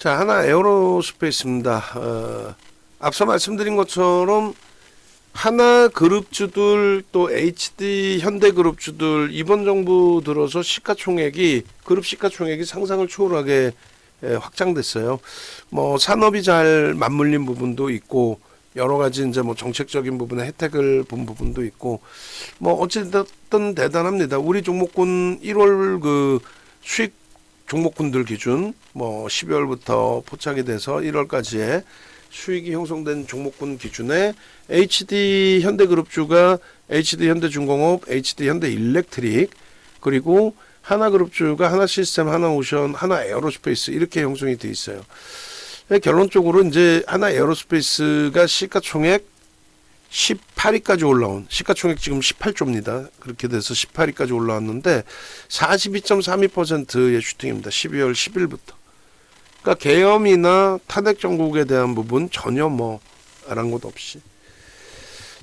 자, 하나 에어로스페이스입니다. 앞서 말씀드린 것처럼 하나 그룹주들 또 HD 현대그룹주들 이번 정부 들어서 시가총액이 그룹 시가총액이 상상을 초월하게 확장됐어요. 뭐 산업이 잘 맞물린 부분도 있고 여러 가지 이제 뭐 정책적인 부분에 혜택을 본 부분도 있고 뭐 어찌됐든 대단합니다. 우리 종목군 1월 그 수익 종목군들 기준 뭐 12월부터 포착이 돼서 1월까지의 수익이 형성된 종목군 기준에 HD 현대그룹주가 HD 현대중공업, HD 현대일렉트릭 그리고 하나그룹주가 하나시스템, 하나오션, 하나에어로스페이스 이렇게 형성이 돼 있어요. 결론적으로 이제 하나에어로스페이스가 시가총액 18위까지 올라온 시가총액 지금 18조입니다. 그렇게 돼서 18위까지 올라왔는데 42.32%의 슈팅입니다. 12월 10일부터. 그러니까 계엄이나 탄핵 정국에 대한 부분 전혀 뭐 아랑곳 없이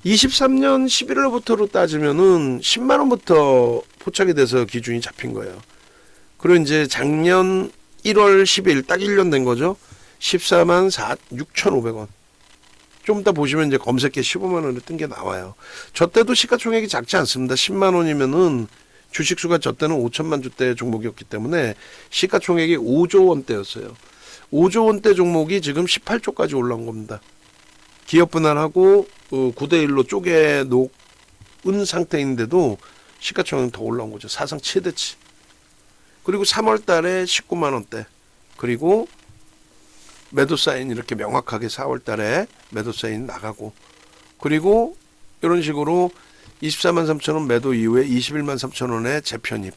23년 11월부터로 따지면은 10만 원부터 포착이 돼서 기준이 잡힌 거예요. 그리고 이제 작년 1월 10일 딱 1년 된 거죠. 14만 6,500원. 좀 이따 보시면 이제 검색해 15만 원에 뜬 게 나와요. 저 때도 시가총액이 작지 않습니다. 10만 원이면은 주식수가 저 때는 5천만 주대 종목이었기 때문에 시가총액이 5조 원대였어요. 5조 원대 종목이 지금 18조까지 올라온 겁니다. 기업 분할하고 9대 1로 쪼개 놓은 상태인데도 시가총액은 더 올라온 거죠. 사상 최대치. 그리고 3월 달에 19만 원대. 그리고 매도 사인 이렇게 명확하게 4월 달에 매도 사인 나가고 그리고 이런 식으로 24만 3천 원 매도 이후에 21만 3천 원에 재편입.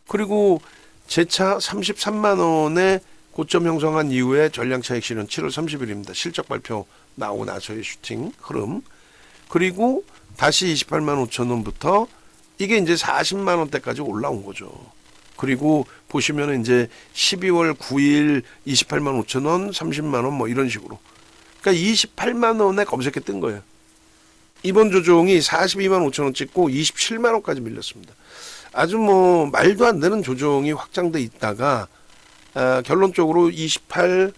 그리고 재차 33만 원에 고점 형성한 이후에 전량차익 실현 7월 30일입니다. 실적 발표 나오고 나서의 슈팅 흐름. 그리고 다시 28만 5천 원부터 이게 이제 40만 원대까지 올라온 거죠. 그리고 보시면 이제 12월 9일 28만 5천 원, 30만 원 뭐 이런 식으로. 그러니까 28만 원에 검색해 뜬 거예요. 이번 조종이 42만 5천 원 찍고 27만 원까지 밀렸습니다. 아주 뭐 말도 안 되는 조종이 확장돼 있다가 결론적으로 28,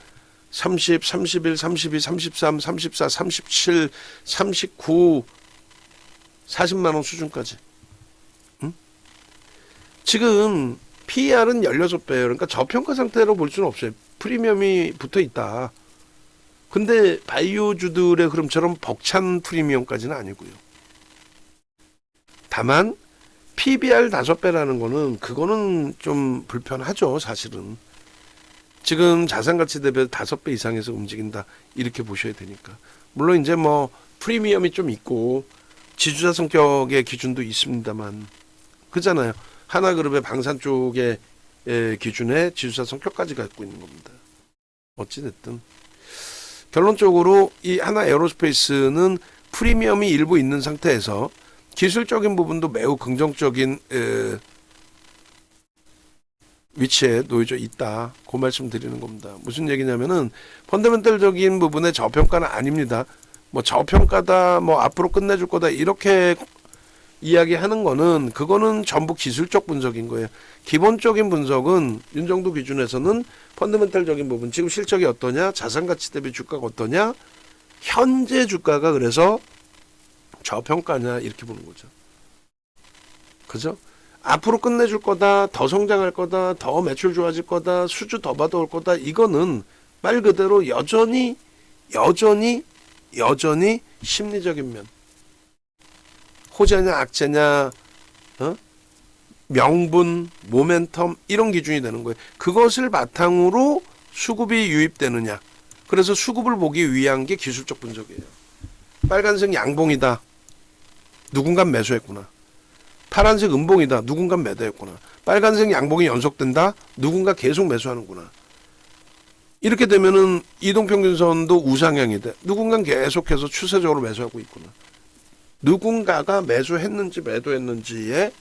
30, 31, 32, 33, 34, 37, 39, 40만 원 수준까지. 지금 PER은 16배예요. 그러니까 저평가 상태로 볼 수는 없어요. 프리미엄이 붙어 있다. 근데 바이오주들의 흐름처럼 벅찬 프리미엄까지는 아니고요. 다만 PBR 5배라는 거는 그거는 좀 불편하죠. 사실은. 지금 자산가치 대비 5배 이상에서 움직인다. 이렇게 보셔야 되니까. 물론 이제 뭐 프리미엄이 좀 있고 지주사 성격의 기준도 있습니다만 그잖아요. 하나그룹의 방산 쪽의 기준에 지주사 성격까지 갖고 있는 겁니다. 어찌됐든 결론적으로 이 하나 에어로스페이스는 프리미엄이 일부 있는 상태에서 기술적인 부분도 매우 긍정적인 위치에 놓여져 있다. 그 말씀 드리는 겁니다. 무슨 얘기냐면은 펀더멘털적인 부분의 저평가는 아닙니다. 뭐 저평가다, 뭐 앞으로 끝내줄 거다 이렇게 이야기하는 거는 그거는 전부 기술적 분석인 거예요. 기본적인 분석은 윤정도 기준에서는 펀더멘털적인 부분, 지금 실적이 어떠냐, 자산가치 대비 주가가 어떠냐, 현재 주가가 그래서 저평가냐 이렇게 보는 거죠. 그죠? 앞으로 끝내줄 거다, 더 성장할 거다, 더 매출 좋아질 거다, 수주 더 받아올 거다. 이거는 말 그대로 여전히 심리적인 면. 호재냐 악재냐 명분, 모멘텀 이런 기준이 되는 거예요. 그것을 바탕으로 수급이 유입되느냐. 그래서 수급을 보기 위한 게 기술적 분석이에요. 빨간색 양봉이다. 누군가 매수했구나. 파란색 음봉이다. 누군가 매도했구나. 빨간색 양봉이 연속된다. 누군가 계속 매수하는구나. 이렇게 되면은 이동평균선도 우상향이 돼. 누군가 계속해서 추세적으로 매수하고 있구나. 누군가가 매수했는지 매도했는지에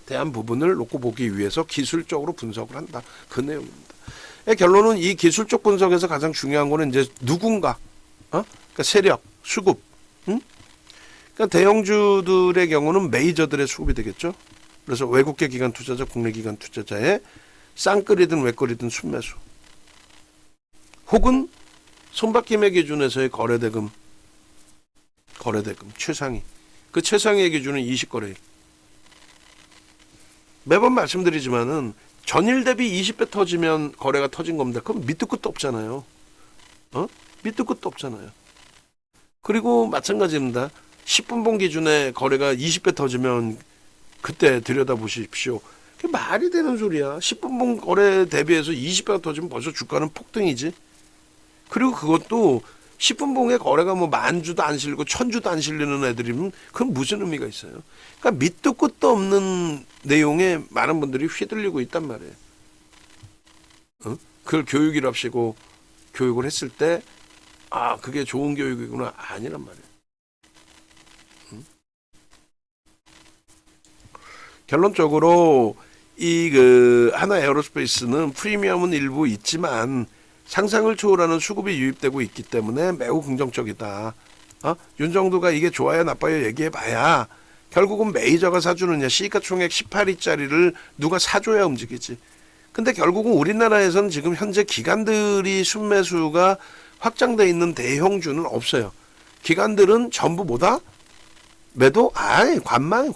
대한 부분을 놓고 보기 위해서 기술적으로 분석을 한다. 그 내용입니다. 결론은 이 기술적 분석에서 가장 중요한 거는 이제 누군가, 그러니까 세력, 수급, 그러니까 대형주들의 경우는 메이저들의 수급이 되겠죠. 그래서 외국계 기관 투자자, 국내 기관 투자자의 쌍끌이든 외끌이든 순매수. 혹은 손바뀜의 기준에서의 거래대금 최상위. 그 최상위의 기준은 20거래일. 매번 말씀드리지만은 전일 대비 20배 터지면 거래가 터진 겁니다. 그럼 밑도 끝도 없잖아요. 밑도 끝도 없잖아요. 그리고 마찬가지입니다. 10분봉 기준에 거래가 20배 터지면 그때 들여다보십시오. 그게 말이 되는 소리야. 10분봉 거래 대비해서 20배가 터지면 벌써 주가는 폭등이지. 그리고 그것도 10분봉의 거래가 뭐 10,000주도 안 실리고 1,000주도 안 실리는 애들이면 그건 무슨 의미가 있어요. 그러니까 밑도 끝도 없는 내용에 많은 분들이 휘둘리고 있단 말이에요. 그걸 교육이랍시고 교육을 했을 때 그게 좋은 교육이구나. 아니란 말이에요. 결론적으로 이 하나 에어로스페이스는 프리미엄은 일부 있지만 상상을 초월하는 수급이 유입되고 있기 때문에 매우 긍정적이다. 윤정두가 이게 좋아요 나빠요 얘기해봐야 결국은 메이저가 사주느냐, 시가총액 18위짜리를 누가 사줘야 움직이지. 근데 결국은 우리나라에서는 지금 현재 기관들이 순매수가 확장돼 있는 대형주는 없어요. 기관들은 전부 뭐다? 매도? 관망.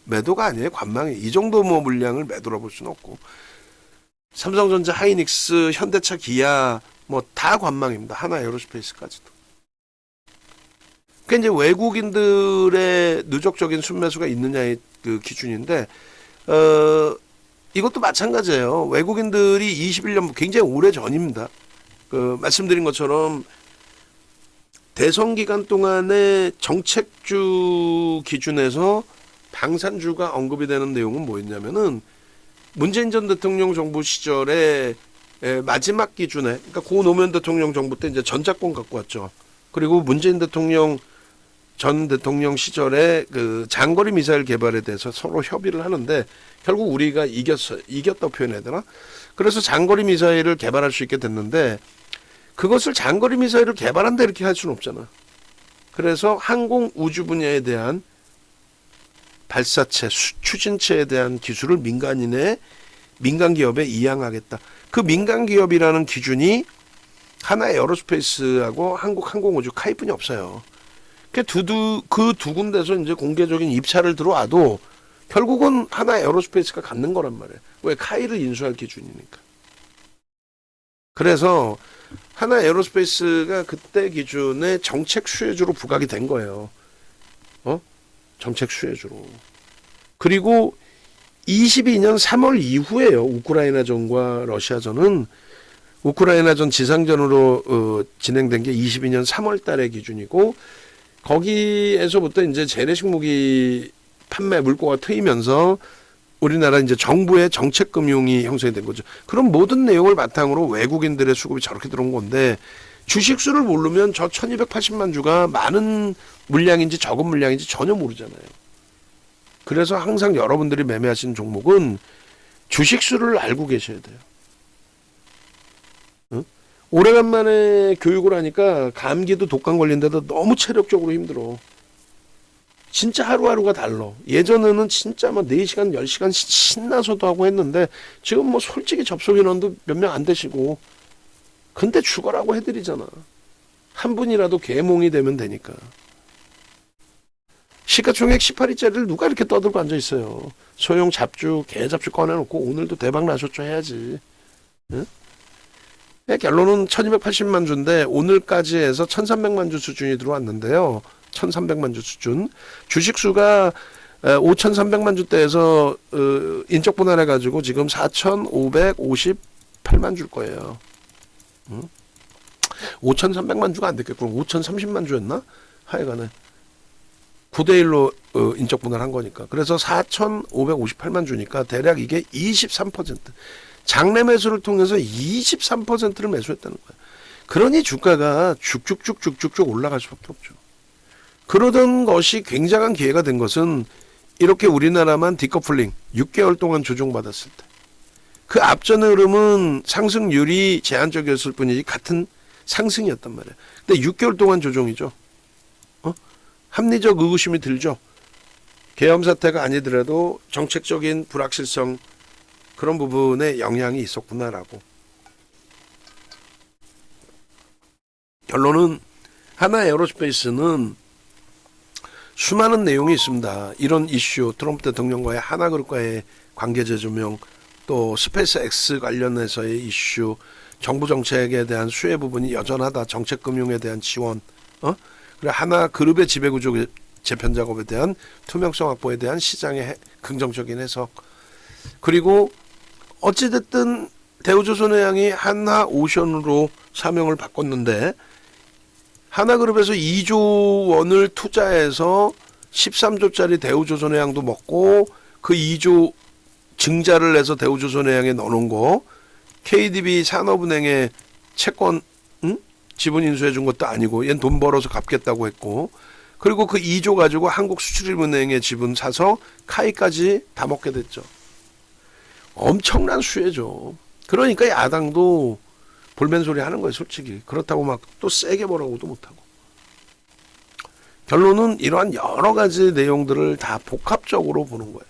매도가 아니에요. 관망이에요. 이 정도 뭐 물량을 매도라 볼 수는 없고. 삼성전자, 하이닉스, 현대차, 기아 뭐 다 관망입니다. 하나 에어로스페이스까지도. 그게 이제 외국인들의 누적적인 순매수가 있느냐의 그 기준인데 이것도 마찬가지예요. 외국인들이 21년 굉장히 오래 전입니다. 말씀드린 것처럼 대선 기간 동안에 정책주 기준에서 방산주가 언급이 되는 내용은 뭐였냐면은 문재인 전 대통령 정부 시절에 마지막 기준에, 그러니까 고 노무현 대통령 정부 때 이제 전작권 갖고 왔죠. 그리고 문재인 전 대통령 시절에 그 장거리 미사일 개발에 대해서 서로 협의를 하는데 결국 우리가 이겼다 표현해야 되나? 그래서 장거리 미사일을 개발할 수 있게 됐는데 그것을 장거리 미사일을 개발한다 이렇게 할 수는 없잖아. 그래서 항공 우주 분야에 대한 발사체, 추진체에 대한 기술을 민간 기업에 이양하겠다. 그 민간 기업이라는 기준이 하나 에어로스페이스하고 한국 항공우주 카이픈이 없어요. 그 두 군데서 이제 공개적인 입찰을 들어와도 결국은 하나 에어로스페이스가 갖는 거란 말이에요. 왜? 카이를 인수할 기준이니까. 그래서 하나 에어로스페이스가 그때 기준에 정책 수혜주로 부각이 된 거예요. 정책 수혜주로. 그리고 22년 3월 이후에요. 우크라이나전과 러시아전은 우크라이나전 지상전으로 진행된 게 22년 3월 달의 기준이고 거기에서부터 이제 재래식 무기 판매 물꼬가 트이면서 우리나라 이제 정부의 정책 금융이 형성이 된 거죠. 그런 모든 내용을 바탕으로 외국인들의 수급이 저렇게 들어온 건데 주식수를 모르면 저 1280만 주가 많은 물량인지 적은 물량인지 전혀 모르잖아요. 그래서 항상 여러분들이 매매하시는 종목은 주식수를 알고 계셔야 돼요. 오래간만에 교육을 하니까 감기도 독감 걸린데도 너무 체력적으로 힘들어. 진짜 하루하루가 달라. 예전에는 진짜 뭐 4시간, 10시간 신나서도 하고 했는데 지금 뭐 솔직히 접속 인원도 몇 명 안 되시고 근데 죽어라고 해드리잖아. 한 분이라도 개몽이 되면 되니까. 시가총액 18위짜리를 누가 이렇게 떠들고 앉아있어요. 소형 잡주, 개잡주 꺼내놓고 오늘도 대박 나셨죠 해야지. 응? 결론은 1280만 주인데 오늘까지 해서 1300만 주 수준이 들어왔는데요. 1300만 주 수준. 주식수가 5300만 주대에서 인적 분할해가지고 지금 4558만 줄 거예요. 5300만 주가 안 됐겠구나. 5030만 주였나? 하여간에 9대1로 인적 분할한 거니까. 그래서 4558만 주니까 대략 이게 23%. 장내 매수를 통해서 23%를 매수했다는 거야. 그러니 주가가 쭉쭉쭉 올라갈 수밖에 없죠. 그러던 것이 굉장한 기회가 된 것은 이렇게 우리나라만 디커플링 6개월 동안 조정받았을 때 그 앞전의 흐름은 상승률이 제한적이었을 뿐이지 같은 상승이었단 말이에요. 근데 6개월 동안 조정이죠. 합리적 의구심이 들죠. 계엄 사태가 아니더라도 정책적인 불확실성 그런 부분에 영향이 있었구나라고. 결론은 하나 에어로스페이스는 수많은 내용이 있습니다. 이런 이슈, 트럼프 대통령과의 하나그룹과의 관계 재조명, 또 스페이스 X 관련해서의 이슈, 정부 정책에 대한 수혜 부분이 여전하다. 정책금융에 대한 지원, 그리고 하나그룹의 지배구조 재편 작업에 대한 투명성 확보에 대한 시장의 긍정적인 해석. 그리고 어찌됐든 대우조선해양이 하나오션으로 사명을 바꿨는데 하나그룹에서 2조 원을 투자해서 13조짜리 대우조선해양도 먹고 그 2조 증자를 내서 대우조선해양에 넣어놓은 거 KDB 산업은행에 채권 지분 인수해 준 것도 아니고 얜 돈 벌어서 갚겠다고 했고 그리고 그 2조 가지고 한국수출입은행에 지분 사서 카이까지 다 먹게 됐죠. 엄청난 수혜죠. 그러니까 야당도 볼멘 소리 하는 거예요, 솔직히. 그렇다고 막 또 세게 뭐라고도 못하고. 결론은 이러한 여러 가지 내용들을 다 복합적으로 보는 거예요.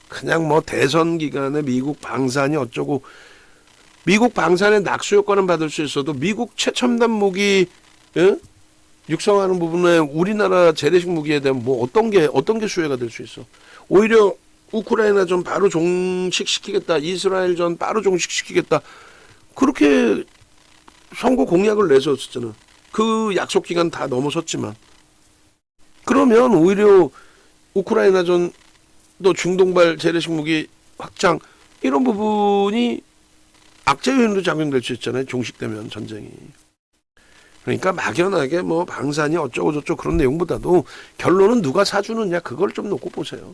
그냥 뭐 대선 기간에 미국 방산이 어쩌고, 미국 방산의 낙수 효과는 받을 수 있어도 미국 최첨단 무기 육성하는 부분에 우리나라 재래식 무기에 대한 뭐 어떤 게 수혜가 될 수 있어. 오히려 우크라이나 전 바로 종식시키겠다. 이스라엘 전 바로 종식시키겠다. 그렇게 선거 공약을 내셨잖아. 그 약속 기간 다 넘어섰지만. 그러면 오히려 우크라이나 전 또 중동발 재래식 무기 확장 이런 부분이 악재 요인으로 작용될 수 있잖아요. 종식되면 전쟁이. 그러니까 막연하게 뭐 방산이 어쩌고 저쩌고 그런 내용보다도 결론은 누가 사주느냐 그걸 좀 놓고 보세요.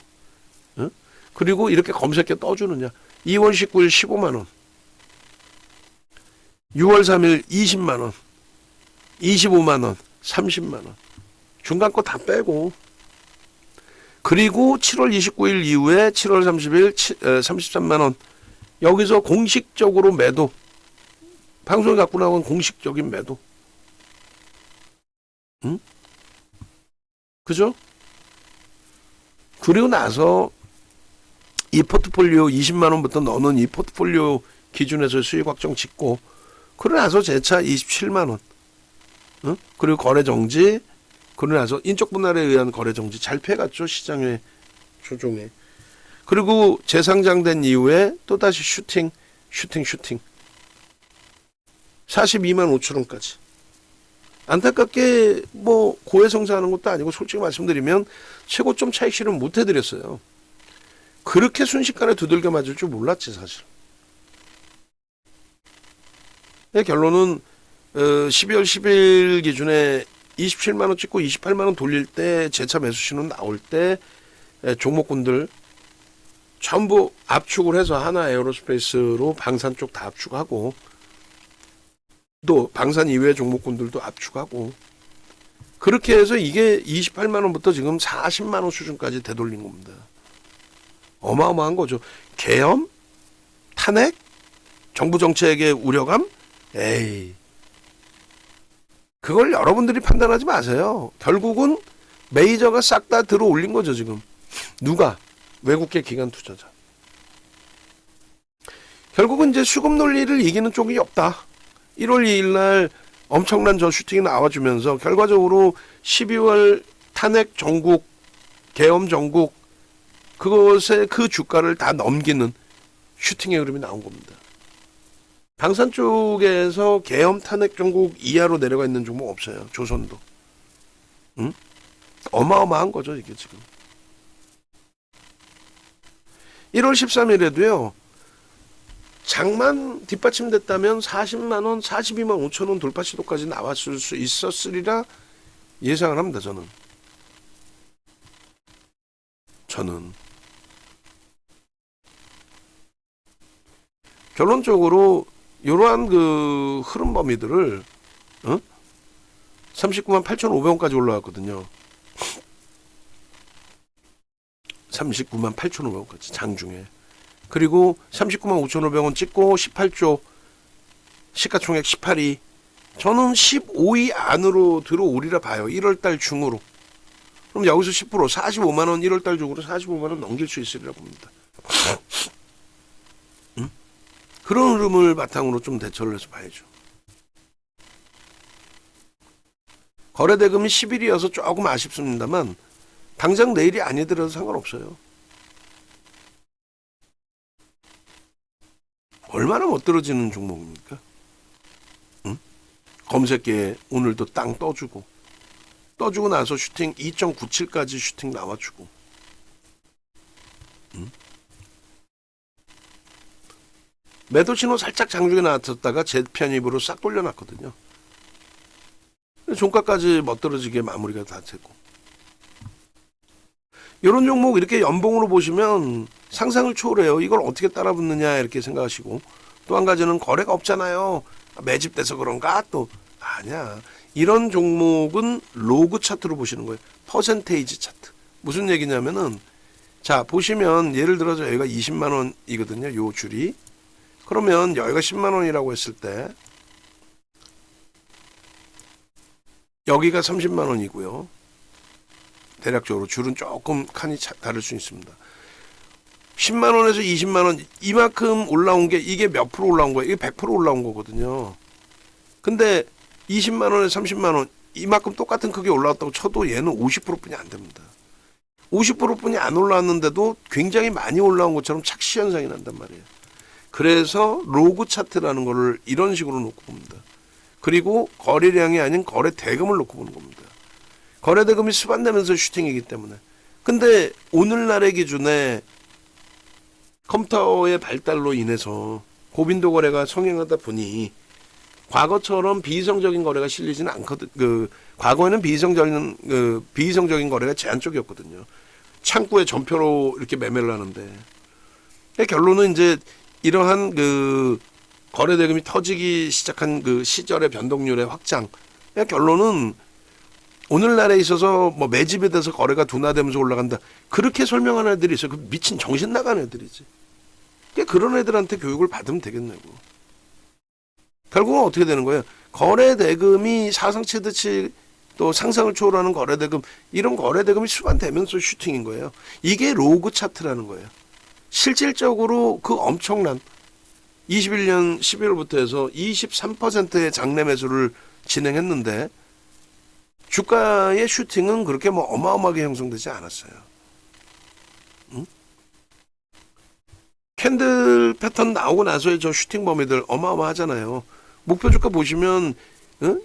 응? 그리고 이렇게 검색해 떠주느냐. 2월 19일 15만 원. 6월 3일 20만 원. 25만 원. 30만 원. 중간 거 다 빼고. 그리고 7월 29일 이후에 7월 30일 33만 원. 여기서 공식적으로 매도. 방송에 갖고 나온 공식적인 매도. 응? 그죠? 그리고 나서 이 포트폴리오 20만 원부터 넣는 이 포트폴리오 기준에서 수익 확정 짓고 그러고 나서 재차 27만 원. 응? 그리고 거래 정지. 그러고 나서 인적 분할에 의한 거래 정지 잘 패갔죠. 시장의 조종에. 그리고 재상장된 이후에 또다시 슈팅. 42만 5천 원까지. 안타깝게 뭐 고해성사하는 것도 아니고 솔직히 말씀드리면 최고점 차익 실현 못 해드렸어요. 그렇게 순식간에 두들겨 맞을 줄 몰랐지 사실. 결론은 12월 10일 기준에 27만 원 찍고 28만 원 돌릴 때 재차 매수 신호 나올 때 종목군들 전부 압축을 해서 하나 에어로스페이스로 방산 쪽 다 압축하고 또 방산 이외의 종목군들도 압축하고 그렇게 해서 이게 28만 원부터 지금 40만 원 수준까지 되돌린 겁니다. 어마어마한 거죠. 계엄? 탄핵? 정부 정책의 우려감? 에이. 그걸 여러분들이 판단하지 마세요. 결국은 메이저가 싹 다 들어 올린 거죠, 지금. 누가? 외국계 기관 투자자. 결국은 이제 수급 논리를 이기는 쪽이 없다. 1월 2일 날 엄청난 저 슈팅이 나와주면서 결과적으로 12월 탄핵 전국, 계엄 전국, 그것의 그 주가를 다 넘기는 슈팅의 흐름이 나온 겁니다. 방산 쪽에서 계엄 탄핵 전국 이하로 내려가 있는 종목 없어요. 조선도. 응? 어마어마한 거죠, 이게 지금. 1월 13일에도요. 장만 뒷받침됐다면 40만 원, 42만 5천 원 돌파 시도까지 나왔을 수 있었으리라 예상을 합니다. 저는 결론적으로 이러한 그 흐름 범위들을 39만 8,500원까지 올라왔거든요. 39만 8,500원까지 장중에. 그리고 39만 5,500원 찍고 18조 시가총액 18위. 저는 15위 안으로 들어오리라 봐요. 1월달 중으로. 그럼 여기서 10% 45만 원 1월달 중으로 45만 원 넘길 수 있으리라 봅니다. 응? 그런 흐름을 바탕으로 좀 대처를 해서 봐야죠. 거래 대금이 10일이어서 조금 아쉽습니다만 당장 내일이 아니더라도 상관없어요. 얼마나 멋들어지는 종목입니까? 응? 검색계에 오늘도 땅 떠주고 나서 슈팅 2.97까지 슈팅 나와주고. 응? 매도 신호 살짝 장중에 나왔다가 재편입으로 싹 돌려놨거든요. 종가까지 멋들어지게 마무리가 다 되고. 이런 종목 이렇게 연봉으로 보시면 상상을 초월해요. 이걸 어떻게 따라붙느냐 이렇게 생각하시고, 또 한 가지는 거래가 없잖아요. 매집돼서 그런가? 또 아니야. 이런 종목은 로그 차트로 보시는 거예요. 퍼센테이지 차트. 무슨 얘기냐면은, 자 보시면 예를 들어서 여기가 20만 원이거든요. 요 줄이. 그러면 여기가 10만 원이라고 했을 때 여기가 30만 원이고요. 대략적으로 줄은 조금 칸이 다를 수 있습니다. 10만 원에서 20만 원 이만큼 올라온 게 이게 몇 프로 올라온 거예요? 이게 100% 올라온 거거든요. 근데 20만 원에서 30만 원 이만큼 똑같은 크게 올라왔다고 쳐도 얘는 50%뿐이 안 됩니다. 50%뿐이 안 올라왔는데도 굉장히 많이 올라온 것처럼 착시 현상이 난단 말이에요. 그래서 로그 차트라는 거를 이런 식으로 놓고 봅니다. 그리고 거래량이 아닌 거래 대금을 놓고 보는 겁니다. 거래 대금이 수반되면서 슈팅이기 때문에. 근데 오늘날의 기준에 컴퓨터의 발달로 인해서 고빈도 거래가 성행하다 보니 과거처럼 비이성적인 거래가 실리지는 않거든. 과거에는 비이성적인 거래가 제한적이었거든요. 창구에 전표로 이렇게 매매를 하는데, 결론은 이제 이러한 거래 대금이 터지기 시작한 그 시절의 변동률의 확장. 결론은 오늘날에 있어서 뭐 매집에 대해서 거래가 둔화되면서 올라간다. 그렇게 설명하는 애들이 있어요. 그 미친 정신 나간 애들이지. 그런 애들한테 교육을 받으면 되겠냐고. 결국은 어떻게 되는 거예요? 거래 대금이 사상 최대치 또 상상을 초월하는 거래 대금, 이런 거래 대금이 수반되면서 슈팅인 거예요. 이게 로그 차트라는 거예요. 실질적으로 그 엄청난 21년 12월부터 해서 23%의 장내 매수를 진행했는데 주가의 슈팅은 그렇게 뭐 어마어마하게 형성되지 않았어요. 응? 캔들 패턴 나오고 나서의 저 슈팅 범위들 어마어마하잖아요. 목표 주가 보시면, 응?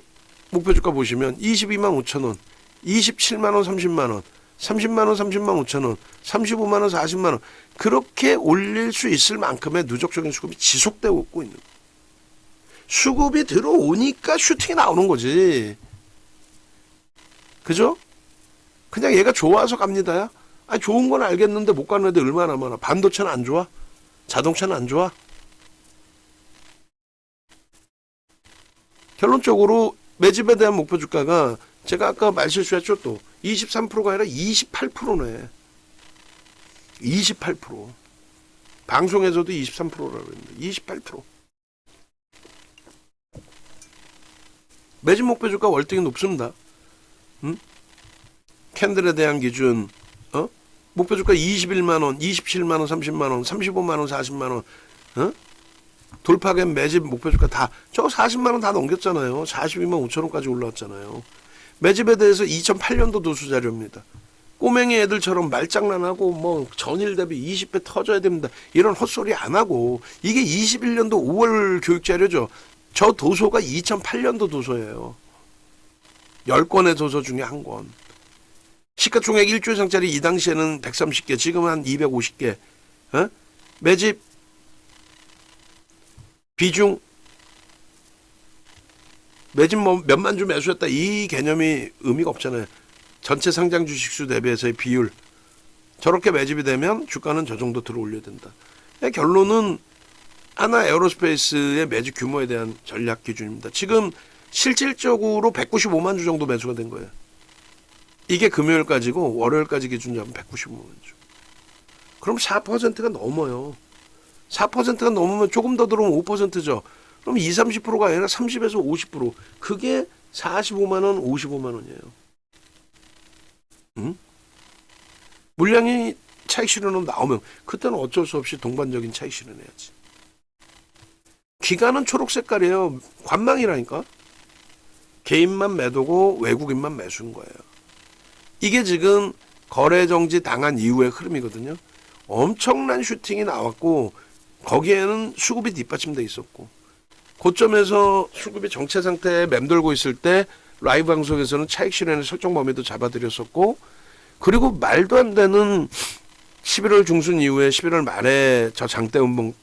목표 주가 보시면 22만 5천 원, 27만 원, 30만 원, 30만 원, 30만 5천 원, 35만 원, 40만 원, 그렇게 올릴 수 있을 만큼의 누적적인 수급이 지속되고 있는 거예요. 수급이 들어오니까 슈팅이 나오는 거지. 그죠? 그냥 얘가 좋아서 갑니다야. 아니, 좋은 건 알겠는데 못 가는 애들 얼마나 많아. 반도체는 안 좋아? 자동차는 안 좋아? 결론적으로 매집에 대한 목표 주가가 제가 아까 말실수했죠. 또 23%가 아니라 28%네. 28%. 방송에서도 23%라고 했는데 28%. 매집 목표 주가 월등히 높습니다. 응? 캔들에 대한 기준, 목표 주가 21만 원, 27만 원, 30만 원, 35만 원, 40만 원, 돌파된 매집 목표 주가 다, 저 40만 원 다 넘겼잖아요. 42만 5천 원까지 올라왔잖아요. 매집에 대해서 2008년도 도수 자료입니다. 꼬맹이 애들처럼 말장난하고 뭐 전일 대비 20배 터져야 됩니다. 이런 헛소리 안 하고, 이게 21년도 5월 교육 자료죠. 저 도서가 2008년도 도서예요. 10권의 도서 중에 한 권. 시가총액 1조 이상짜리 이 당시에는 130개, 지금은 한 250개. 매집 비중, 매집 뭐 몇만 주 매수했다, 이 개념이 의미가 없잖아요. 전체 상장 주식수 대비해서의 비율. 저렇게 매집이 되면 주가는 저 정도 들어올려야 된다. 결론은 하나 에어로스페이스의 매집 규모에 대한 전략 기준입니다. 지금 실질적으로 195만 주 정도 매수가 된 거예요. 이게 금요일까지고 월요일까지 기준 잡으면 195만 주. 그럼 4%가 넘어요. 4%가 넘으면 조금 더 들어오면 5%죠. 그럼 20, 30%가 아니라 30에서 50%. 그게 45만 원, 55만 원이에요. 응? 물량이 차익 실현으로 나오면 그때는 어쩔 수 없이 동반적인 차익 실현해야지. 기간은 초록 색깔이에요. 관망이라니까. 개인만 매도고 외국인만 매수인 거예요. 이게 지금 거래 정지 당한 이후의 흐름이거든요. 엄청난 슈팅이 나왔고 거기에는 수급이 뒷받침돼 있었고 고점에서 수급이 정체 상태에 맴돌고 있을 때 라이브 방송에서는 차익 실현의 설정 범위도 잡아드렸었고 그리고 말도 안 되는 11월 중순 이후에 11월 말에 저 장대 운봉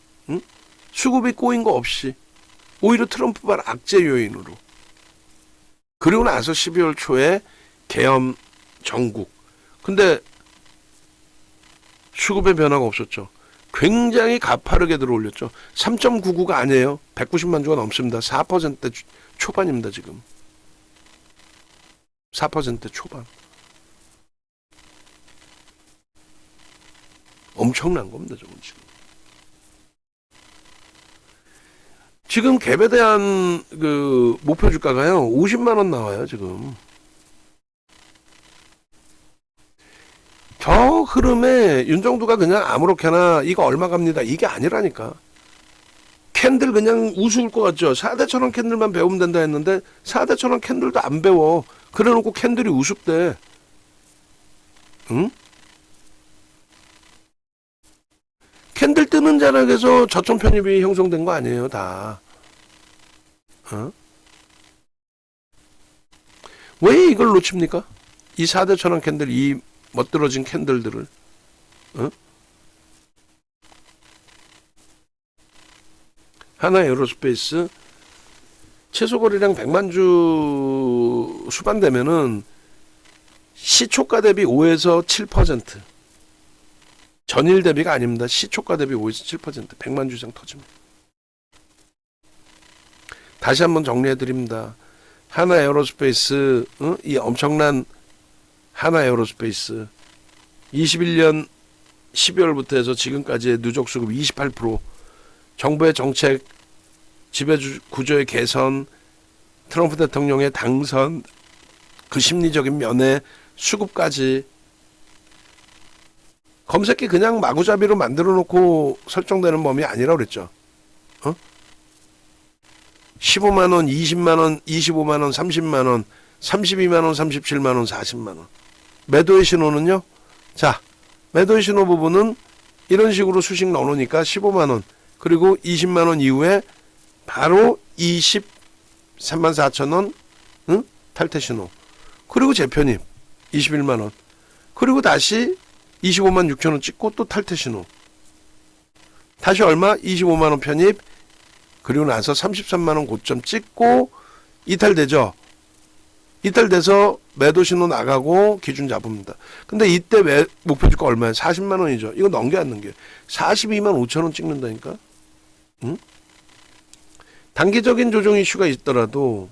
수급이 꼬인 거 없이 오히려 트럼프발 악재 요인으로 그리고 나서 12월 초에 계엄 전국 근데 수급의 변화가 없었죠. 굉장히 가파르게 들어올렸죠. 3.99가 아니에요. 190만 주가 넘습니다. 4% 초반입니다. 지금 4% 초반. 엄청난 겁니다. 저건 지금 갭에 대한 그 목표 주가가요 50만 원 나와요. 지금 저 흐름에 윤정두가 그냥 아무렇게나 이거 얼마 갑니다 이게 아니라니까. 캔들 그냥 우스울 것 같죠. 4대 천원 캔들만 배우면 된다 했는데 4대 천원 캔들도 안 배워. 그래놓고 캔들이 우습대. 응? 캔들 뜨는 자락에서 저점 편입이 형성된 거 아니에요 다. 어? 왜 이걸 놓칩니까? 이 4대 천원 캔들 이 멋들어진 캔들들을 어? 하나 에어로스페이스 최소 거래량 100만 주 수반 되면은 시초가 대비 5에서 7% 전일 대비가 아닙니다. 시초가 대비 5에서 7% 100만 주 이상 터집니다. 다시 한번 정리해 드립니다. 하나 에어로스페이스 이 엄청난 하나 에어로스페이스 21년 12월부터 해서 지금까지의 누적 수급 28% 정부의 정책 지배주 구조의 개선 트럼프 대통령의 당선 그 심리적인 면에 수급까지 검색기 그냥 마구잡이로 만들어 놓고 설정되는 범위 아니라고 그랬죠. 15만원, 20만원, 25만원, 30만원, 32만원, 37만원, 40만원. 매도의 신호는요? 자, 매도의 신호 부분은 이런 식으로 수식 넣어놓으니까 15만원, 그리고 20만원 이후에 바로 23만 4천원, 탈퇴 신호. 그리고 재편입, 21만원. 그리고 다시 25만 6천원 찍고 또 탈퇴 신호. 다시 얼마? 25만원 편입. 그리고 나서 33만원 고점 찍고 이탈되죠. 이탈돼서 매도 신호 나가고 기준 잡습니다. 근데 이때 목표 주가 얼마예요? 40만 원이죠. 이거 넘겨 안 넘겨? 42만 5천 원 찍는다니까. 응? 단기적인 조정 이슈가 있더라도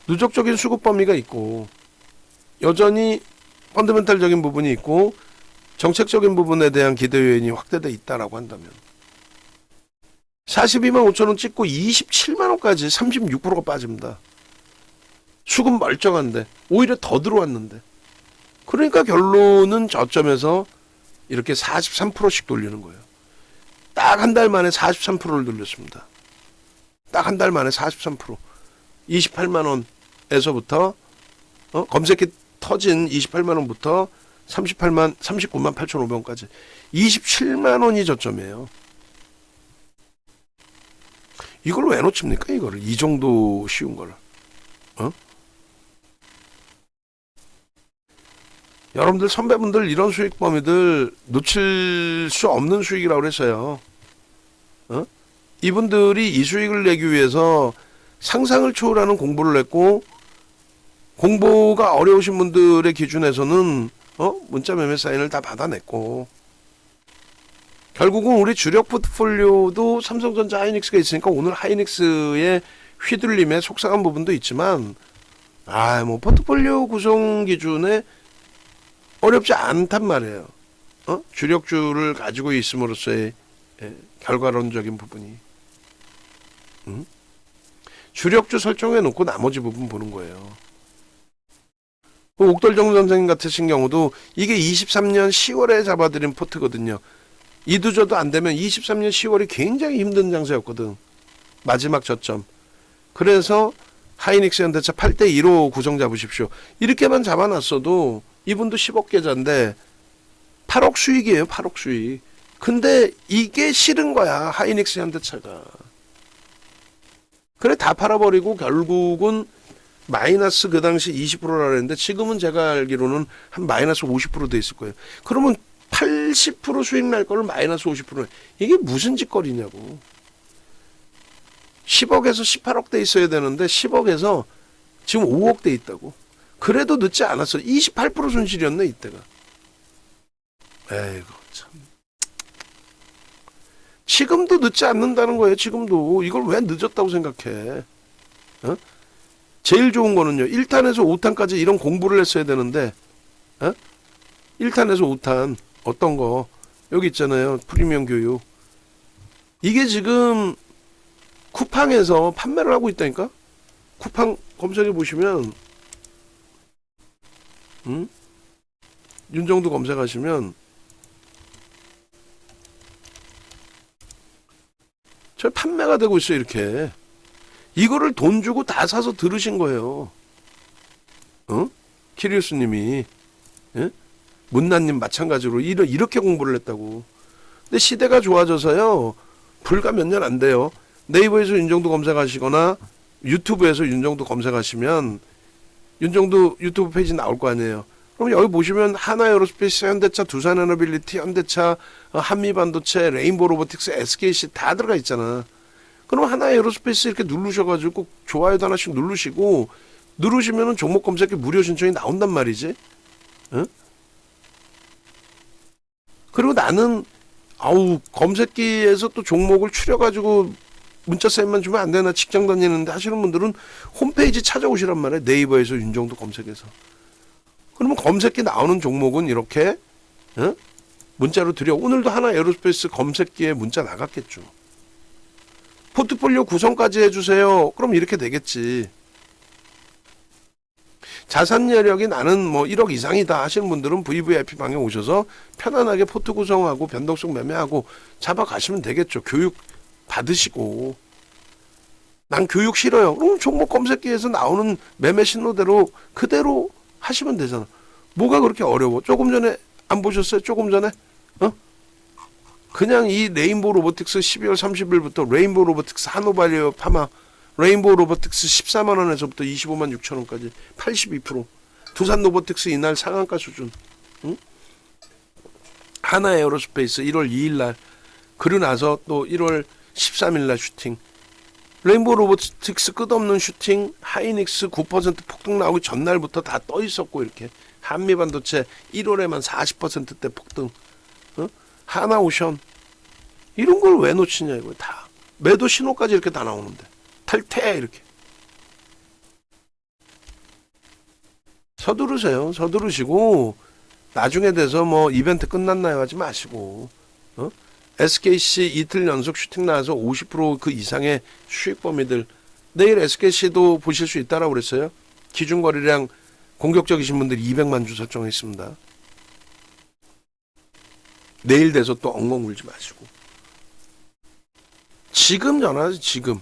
누적적인 수급 범위가 있고 여전히 펀더멘탈적인 부분이 있고 정책적인 부분에 대한 기대 요인이 확대돼 있다라고 한다면 42만 5천 원 찍고 27만 원까지 36%가 빠집니다. 수급 멀쩡한데 오히려 더 들어왔는데 그러니까 결론은 저점에서 이렇게 43%씩 돌리는 거예요. 딱 한 달 만에 43%를 돌렸습니다. 딱 한 달 만에 43% 28만 원에서부터 검색기 터진 28만 원부터 39만 8,500원까지 27만 원이 저점이에요. 이걸 왜 놓칩니까? 이거를 이 정도 쉬운 거를 여러분들 선배분들 이런 수익 범위들 놓칠 수 없는 수익이라고 그랬어요. 이분들이 이 수익을 내기 위해서 상상을 초월하는 공부를 했고 공부가 어려우신 분들의 기준에서는 문자 매매 사인을 다 받아냈고 결국은 우리 주력 포트폴리오도 삼성전자 하이닉스가 있으니까 오늘 하이닉스의 휘둘림에 속상한 부분도 있지만 뭐 포트폴리오 구성 기준에 어렵지 않단 말이에요. 주력주를 가지고 있음으로써의 결과론적인 부분이 주력주 설정해 놓고 나머지 부분 보는 거예요. 옥돌정 선생님 같으신 경우도 이게 23년 10월에 잡아드린 포트거든요. 이두저도 안 되면 23년 10월이 굉장히 힘든 장세였거든. 마지막 저점. 그래서 하이닉스 현대차 8대2로 구성 잡으십시오. 이렇게만 잡아놨어도 이분도 10억 계좌인데 8억 수익이에요. 8억 수익. 근데 이게 싫은 거야. 하이닉스 현대차가. 그래 다 팔아버리고 결국은 마이너스 그 당시 20%라 그랬는데 지금은 제가 알기로는 한 마이너스 50% 돼 있을 거예요. 그러면 80% 수익 날 거를 마이너스 50%. 이게 무슨 짓거리냐고. 10억에서 18억 돼 있어야 되는데 10억에서 지금 5억 돼 있다고. 그래도 늦지 않았어. 28% 손실이었네 이때가. 에이구 참. 지금도 늦지 않는다는 거예요. 지금도. 이걸 왜 늦었다고 생각해. 어? 제일 좋은 거는요. 1탄에서 5탄까지 이런 공부를 했어야 되는데 1탄에서 5탄 어떤 거 여기 있잖아요. 프리미엄 교육. 이게 지금 쿠팡에서 판매를 하고 있다니까. 쿠팡 검색해 보시면 윤정도 검색하시면 저 판매가 되고 있어요. 이렇게. 이거를 돈 주고 다 사서 들으신 거예요. 키리우스님이. 예? 문나님 마찬가지로 이렇게 공부를 했다고. 근데 시대가 좋아져서요. 불과 몇 년 안 돼요. 네이버에서 윤정도 검색하시거나 유튜브에서 윤정도 검색하시면 윤정도 유튜브 페이지 나올 거 아니에요. 그럼 여기 보시면 하나에어로스페이스, 현대차, 두산에너빌리티, 현대차, 한미반도체, 레인보우 로보틱스, SKC 다 들어가 있잖아. 그럼 하나에어로스페이스 이렇게 누르셔가지고 꼭 좋아요도 하나씩 누르시고 누르시면은 종목 검색에 무료 신청이 나온단 말이지. 응? 그리고 나는 검색기에서 또 종목을 추려가지고 문자 사인만 주면 안 되나 직장 다니는데 하시는 분들은 홈페이지 찾아오시란 말이에요. 네이버에서 윤정도 검색해서. 그러면 검색기 나오는 종목은 이렇게 문자로 드려. 오늘도 하나 에어로스페이스 검색기에 문자 나갔겠죠. 포트폴리오 구성까지 해주세요. 그럼 이렇게 되겠지. 자산 여력이 나는 뭐 1억 이상이다 하시는 분들은 VVIP 방에 오셔서 편안하게 포트 구성하고 변동성 매매하고 잡아가시면 되겠죠. 교육 받으시고. 난 교육 싫어요. 그럼 종목 검색기에서 나오는 매매 신호대로 그대로 하시면 되잖아. 뭐가 그렇게 어려워? 조금 전에 안 보셨어요? 조금 전에? 그냥 이 레인보우 로보틱스 12월 30일부터 레인보우 로보틱스 하노발리오 파마 레인보우 로보틱스 14만 원에서부터 25만 6천 원까지 82%. 두산 로보틱스 이날 상한가 수준. 하나 에어로스페이스 1월 2일 날. 그리고 나서 또 1월 13일 날 슈팅. 레인보우 로보틱스 끝없는 슈팅. 하이닉스 9% 폭등 나오기 전날부터 다 떠 있었고 이렇게. 한미반도체 1월에만 40%대 폭등. 하나오션. 이런 걸 왜 놓치냐 이거 다. 매도 신호까지 이렇게 다 나오는데. 탈퇴 이렇게. 서두르세요. 서두르시고 나중에 돼서 뭐 이벤트 끝났나요 하지 마시고. SKC 이틀 연속 슈팅 나와서 50% 이상의 수익 범위들. 내일 SKC도 보실 수 있다라고 그랬어요. 기준 거래량 공격적이신 분들이 200만 주 설정했습니다. 내일 돼서 또 엉엉 울지 마시고. 지금 전화하세요. 지금.